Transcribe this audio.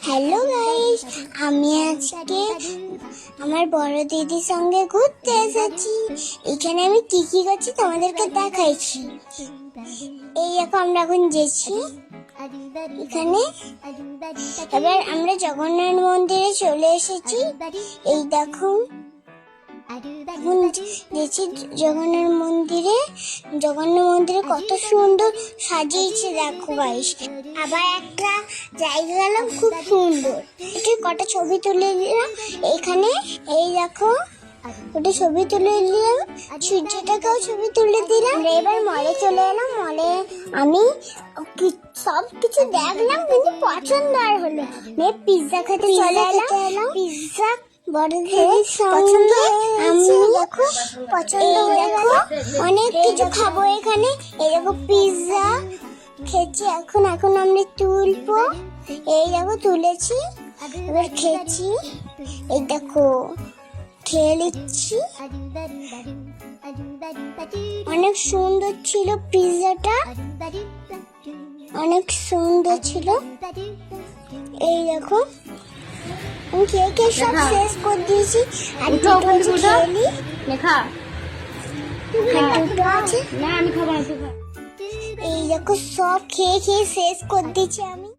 Hello guys, আমি আজকে আমার বড় দিদির সঙ্গে ঘুরতে এসেছি। এখানে আমি কি কি করছি তোমাদেরকে দেখাইছি। এই দেখো, আমরা এখন যেছি এখানে। এবার আমরা জগন্নাথ মন্দিরে চলে এসেছি। এই দেখো, এখন গেছি জগন্নাথ মন্দিরে কত সুন্দর সাজিয়েছে দেখো গাইস। আবার একটা জায়গা গেলাম, খুব সুন্দর। এটা কটা ছবি তুলে দিলাম এখানে। এই দেখো, ওটা ছবি তুলে দিলাম, সূর্যটাকেও ছবি তুলে দিলাম। এবার মলে চলে এলাম। মলে আমি সব কিছু দেখলাম, কিন্তু পছন্দ আর হলো। পিৎজা খেতে চলে এলাম। পিৎজা বড় দিদির সঙ্গে আমি দেখো পছন্দ হয়ে গেল। অনেক কিছু খাবো এখানে। এই দেখো পিৎজা খেয়েছি, এখন আমরা তুলবো। এই দেখো তুলেছি, এবার খেয়েছি। এই দেখো খেয়ে নিচ্ছি। অনেক সুন্দর ছিল পিৎজাটা, অনেক সুন্দর ছিল। এই দেখো আমি খেয়ে সব শেষ করে দিয়েছি। আর দুটো খেয়ে আছে। এই দেখো সব খেয়ে শেষ করে দিয়েছি আমি।